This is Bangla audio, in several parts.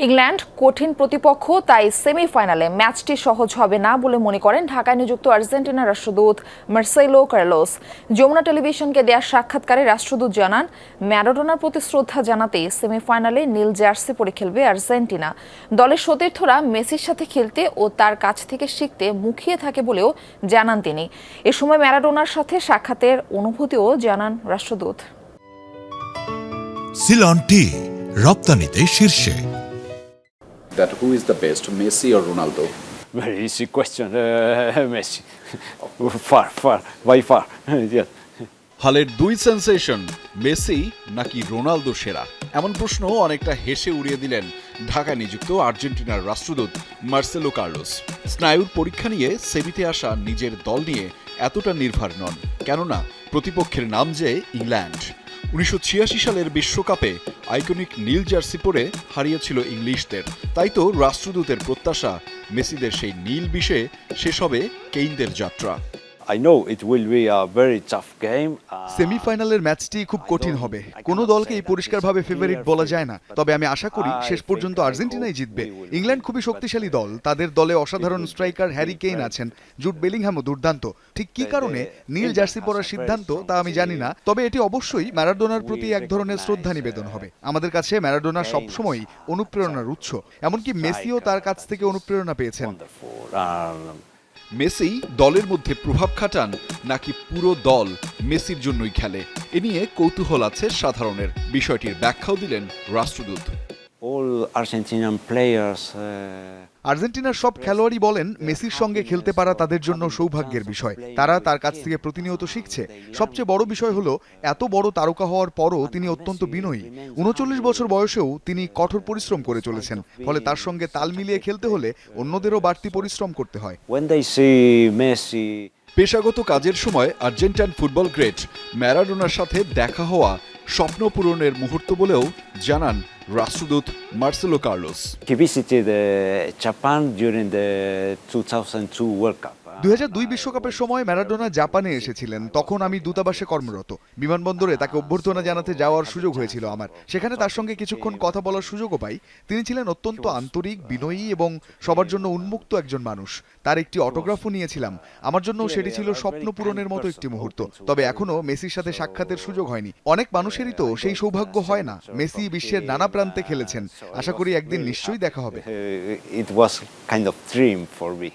ইংল্যান্ড কঠিন প্রতিপক্ষ, তাই সেমিফাইনালে ম্যাচটি সহজ হবে না বলে মনে করেন ঢাকায় নিযুক্ত আর্জেন্টিনার রাষ্ট্রদূত মার্সেলো কার্লোস। যমুনা টেলিভিশনকে দেয়া সাক্ষাৎকারে রাষ্ট্রদূত জানান, ম্যারাডোনার প্রতি শ্রদ্ধা জানাতেই সেমিফাইনালে নীল জার্সি পরে খেলবে আর্জেন্টিনা। দলের সতীর্থরা মেসির সাথে খেলতে ও তার কাছ থেকে শিখতে মুখিয়ে থাকে বলেও জানান তিনি। এ সময় ম্যারাডোনার সাথে সাক্ষাতের অনুভূতিও জানান রাষ্ট্রদূত। সিলন টি রপ্তানিতে শীর্ষে। That who is the best, Messi or Ronaldo? Very easy question. Messi. Far, by far. Yes. হালের দুই সেন্সেশন, মেসি নাকি রোনালদো সেরা? এমন প্রশ্ন অনেকটা হেসে উড়িয়ে দিলেন ঢাকায় নিযুক্ত আর্জেন্টিনার রাষ্ট্রদূত মার্সেলো কার্লোস। স্নায়ুর পরীক্ষা নিয়ে সেমিতে আসা নিজের দল নিয়ে এতটা নির্ভর নন, কেননা প্রতিপক্ষের নাম যে ইংল্যান্ড। 1986 সালের বিশ্বকাপে আইকনিক নীল জার্সি পরে হারিয়েছিল ইংলিশদের। তাই তো রাষ্ট্রদূতের প্রত্যাশা, মেসিদের সেই নীল বিষে শেষ হবে কেইনদের যাত্রা। I know it will be a very tough game. সেমিফাইনালের ম্যাচটি খুব কঠিন হবে। কোনো দলকেই পরিষ্কারভাবে ফেভারিট বলা যায় না, তবে আমি আশা করি শেষ পর্যন্ত আর্জেন্টিনাই জিতবে। ইংল্যান্ড খুবই শক্তিশালী দল, তাদের দলে অসাধারণ স্ট্রাইকার হ্যারি কেইন আছেন, জুড বেলিংহ্যামও দুর্দান্ত। ঠিক কী কারণে নীল জার্সি পরার সিদ্ধান্ত তা আমি জানি না, তবে এটি অবশ্যই ম্যারাডোনার প্রতি এক ধরনের শ্রদ্ধা নিবেদন হবে। আমাদের কাছে ম্যারাডোনা সবসময়ই অনুপ্রেরণার উৎস, এমনকি মেসিও তার কাছ থেকে অনুপ্রেরণা পেয়েছেন। মেসি দলের মধ্যে প্রভাব খাটান নাকি পুরো দল মেসির জন্যই খেলে, এ নিয়ে কৌতূহল আছে সাধারণের। বিষয়টির ব্যাখ্যাও দিলেন রাষ্ট্রদূত। All Argentinian players. আর্জেন্টিনার সব খেলোয়াড়ই বলেন মেসির সঙ্গে খেলতে পারা তাদের জন্য সৌভাগ্যের বিষয়। তারা তার কাছ থেকে প্রতিনিয়ত শিখছে। সবচেয়ে বড় বিষয় হলো, এত বড় তারকা হওয়ার পরও তিনি অত্যন্ত বিনয়ী। 39 বছর বয়সেও তিনি কঠোর পরিশ্রম করে চলেছেন, ফলে তার সঙ্গে তাল মিলিয়ে খেলতে হলে অন্যদেরও বাড়তি পরিশ্রম করতে হয়। When they see Messi. পেশাগত কাজের সময় আর্জেন্টাইন ফুটবল গ্রেট ম্যারাডোনার সাথে দেখা হওয়া স্বপ্ন পূরণের মুহূর্ত বলেও জানান রাষ্ট্রদূত Marcelo Carlos. He visited Japan during the 2002 World Cup. 2002 বিশ্বকাপের সময় ম্যারাডোনা জাপানে এসেছিলেন, তখন আমি দূতাবাসে কর্মরত। বিমানবন্দরে তাকে অভ্যর্থনা জানাতে যাওয়ার সুযোগ হয়েছিল আমার। সেখানে তার সঙ্গে কিছুক্ষণ কথা বলার সুযোগও পাই। তিনি ছিলেন অত্যন্ত আন্তরিক, বিনয়ী এবং সবার জন্য উন্মুক্ত একজন মানুষ। তার একটি অটোগ্রাফও নিয়েছিলাম। আমার জন্য সেটি ছিল স্বপ্ন পূরণের মতো একটি মুহূর্ত। তবে এখনো মেসির সাথে সাক্ষাতের সুযোগ হয়নি। অনেক মানুষেরই তো সেই সৌভাগ্য হয় না। মেসি বিশ্বের নানা প্রান্তে খেলেছেন, আশা করি একদিন নিশ্চয়ই দেখা হবে। It was kind of dream for me.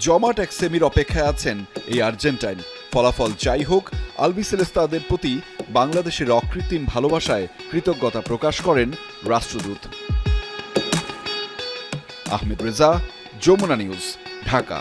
জমাট এক সেমির অপেক্ষায় আছেন এই আর্জেন্টাইন। ফলাফল যাই হোক, আলবিসেলেস্তাদের প্রতি বাংলাদেশের অকৃত্রিম ভালোবাসায় কৃতজ্ঞতা প্রকাশ করেন রাষ্ট্রদূত। আহমেদ রেজা, যমুনা নিউজ, ঢাকা।